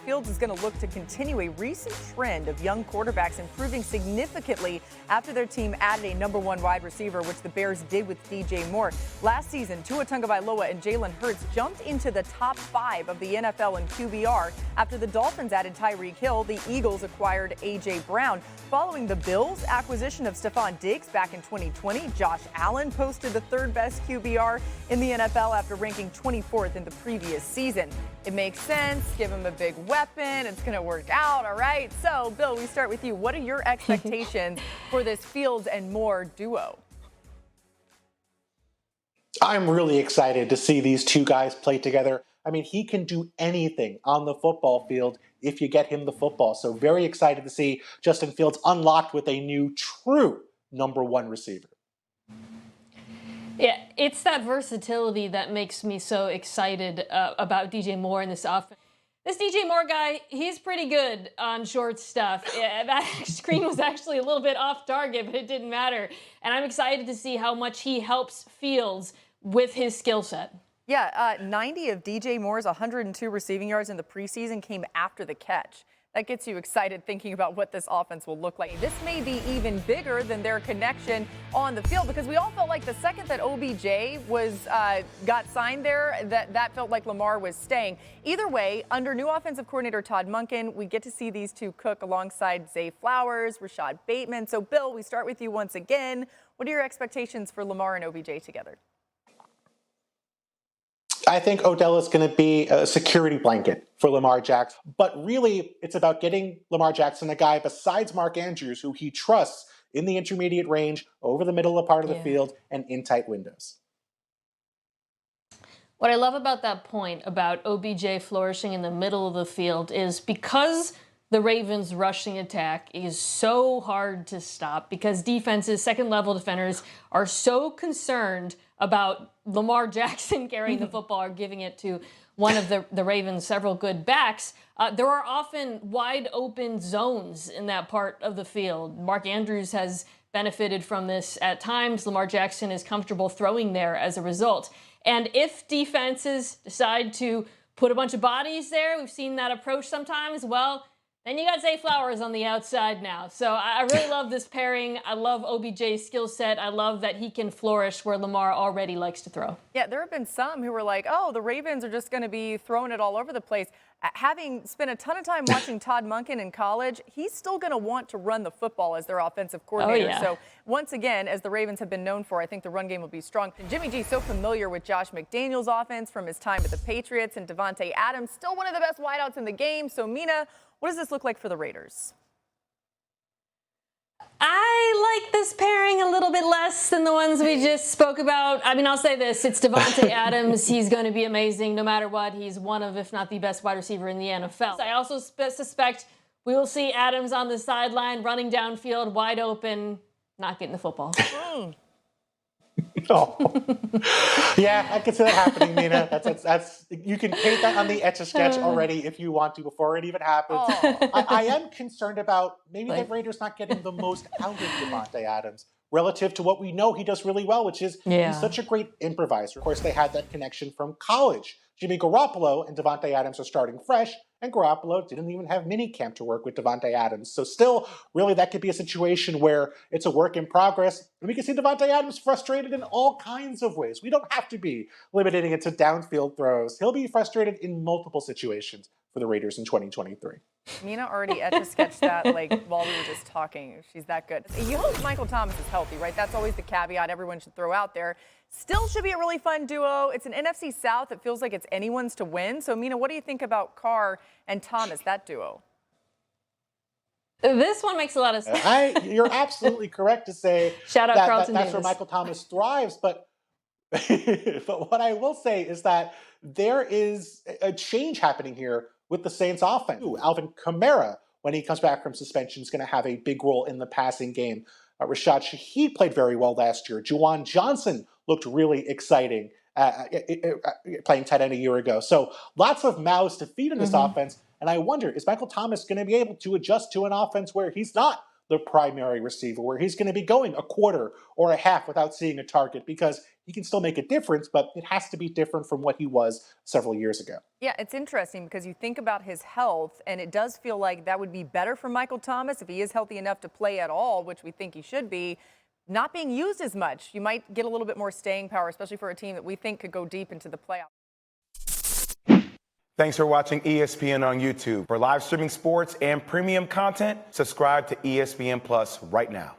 Fields is going to look to continue a recent trend of young quarterbacks improving significantly after their team added a number one wide receiver, which the Bears did with DJ Moore. Last season, Tua Tagovailoa and Jalen Hurts jumped into the top 5 of the NFL in QBR after the Dolphins added Tyreek Hill. The Eagles acquired A.J. Brown. Following the Bills' acquisition of Stephon Diggs back in 2020, Josh Allen posted the third best QBR in the NFL after ranking 24th in the previous season. It makes sense. Give him a big weapon. It's going to work out. All right. So, Bill, we start with you. What are your expectations for this Fields and Moore duo? I'm really excited to see these two guys play together. I mean, he can do anything on the football field if you get him the football. So very excited to see Justin Fields unlocked with a new true number one receiver. Yeah, it's that versatility that makes me so excited about DJ Moore in this offense. This DJ Moore guy, he's pretty good on short stuff. Yeah, that screen was actually a little bit off target, but it didn't matter. And I'm excited to see how much he helps Fields with his skill set. Yeah, 90 of DJ Moore's 102 receiving yards in the preseason came after the catch. That gets you excited thinking about what this offense will look like. This may be even bigger than their connection on the field, because we all felt like the second that OBJ got signed there, that felt like Lamar was staying. Either way, under new offensive coordinator Todd Monken, we get to see these two cook alongside Zay Flowers, Rashad Bateman. So, Bill, we start with you once again. What are your expectations for Lamar and OBJ together? I think Odell is going to be a security blanket for Lamar Jackson. But really, it's about getting Lamar Jackson a guy besides Mark Andrews who he trusts in the intermediate range, over the middle part of the field, and in tight windows. What I love about that point about OBJ flourishing in the middle of the field is because the Ravens' rushing attack is so hard to stop, because defenses, second-level defenders, are so concerned about Lamar Jackson carrying the football or giving it to one of the Ravens' several good backs. There are often wide-open zones in that part of the field. Mark Andrews has benefited from this at times. Lamar Jackson is comfortable throwing there as a result. And if defenses decide to put a bunch of bodies there, we've seen that approach sometimes, well, then you got Zay Flowers on the outside now. So I really love this pairing. I love OBJ's skill set. I love that he can flourish where Lamar already likes to throw. Yeah, there have been some who were like, oh, the Ravens are just going to be throwing it all over the place. Having spent a ton of time watching Todd Monken in college, he's still going to want to run the football as their offensive coordinator. Oh, yeah. So once again, as the Ravens have been known for, I think the run game will be strong. And Jimmy G so familiar with Josh McDaniels' offense from his time at the Patriots, and Devonte Adams, still one of the best wideouts in the game. So, Mina, what does this look like for the Raiders? I like this pairing a little bit less than the ones we just spoke about. I mean, I'll say this. It's Devonte Adams. He's going to be amazing no matter what. He's one of, if not the best wide receiver in the NFL. I also suspect we will see Adams on the sideline, running downfield, wide open, not getting the football. Oh. Yeah, I can see that happening, Mina. That's you can paint that on the Etch-a-Sketch already if you want to before it even happens. I am concerned about maybe the Raiders not getting the most out of Devonte Adams relative to what we know he does really well, which is he's such a great improviser. Of course, they had that connection from college. Jimmy Garoppolo and Devonte Adams are starting fresh, and Garoppolo didn't even have minicamp to work with Devonte Adams. So still, really, that could be a situation where it's a work in progress. And we can see Devonte Adams frustrated in all kinds of ways. We don't have to be limiting it to downfield throws. He'll be frustrated in multiple situations for the Raiders in 2023. Mina already Etch-a-Sketched that while we were just talking. She's that good. You hope Michael Thomas is healthy, right? That's always the caveat everyone should throw out there. Still should be a really fun duo. It's an NFC South. It feels like it's anyone's to win. So, Mina, what do you think about Carr and Thomas, that duo? This one makes a lot of sense. You're absolutely correct to say Shout out Carlton that's Davis. where Michael Thomas thrives. But what I will say is that there is a change happening here with the Saints offense. Alvin Kamara, when he comes back from suspension, is going to have a big role in the passing game. Rashad Shaheed played very well last year. Juwan Johnson looked really exciting playing tight end a year ago. So lots of mouths to feed in this offense. And I wonder, is Michael Thomas going to be able to adjust to an offense where he's not the primary receiver, where he's going to be going a quarter or a half without seeing a target because he can still make a difference, but it has to be different from what he was several years ago. Yeah, it's interesting because you think about his health, and it does feel like that would be better for Michael Thomas if he is healthy enough to play at all, which we think he should be. Not being used as much, you might get a little bit more staying power, especially for a team that we think could go deep into the playoffs. Thanks for watching ESPN on YouTube. For live streaming sports and premium content, subscribe to ESPN Plus right now.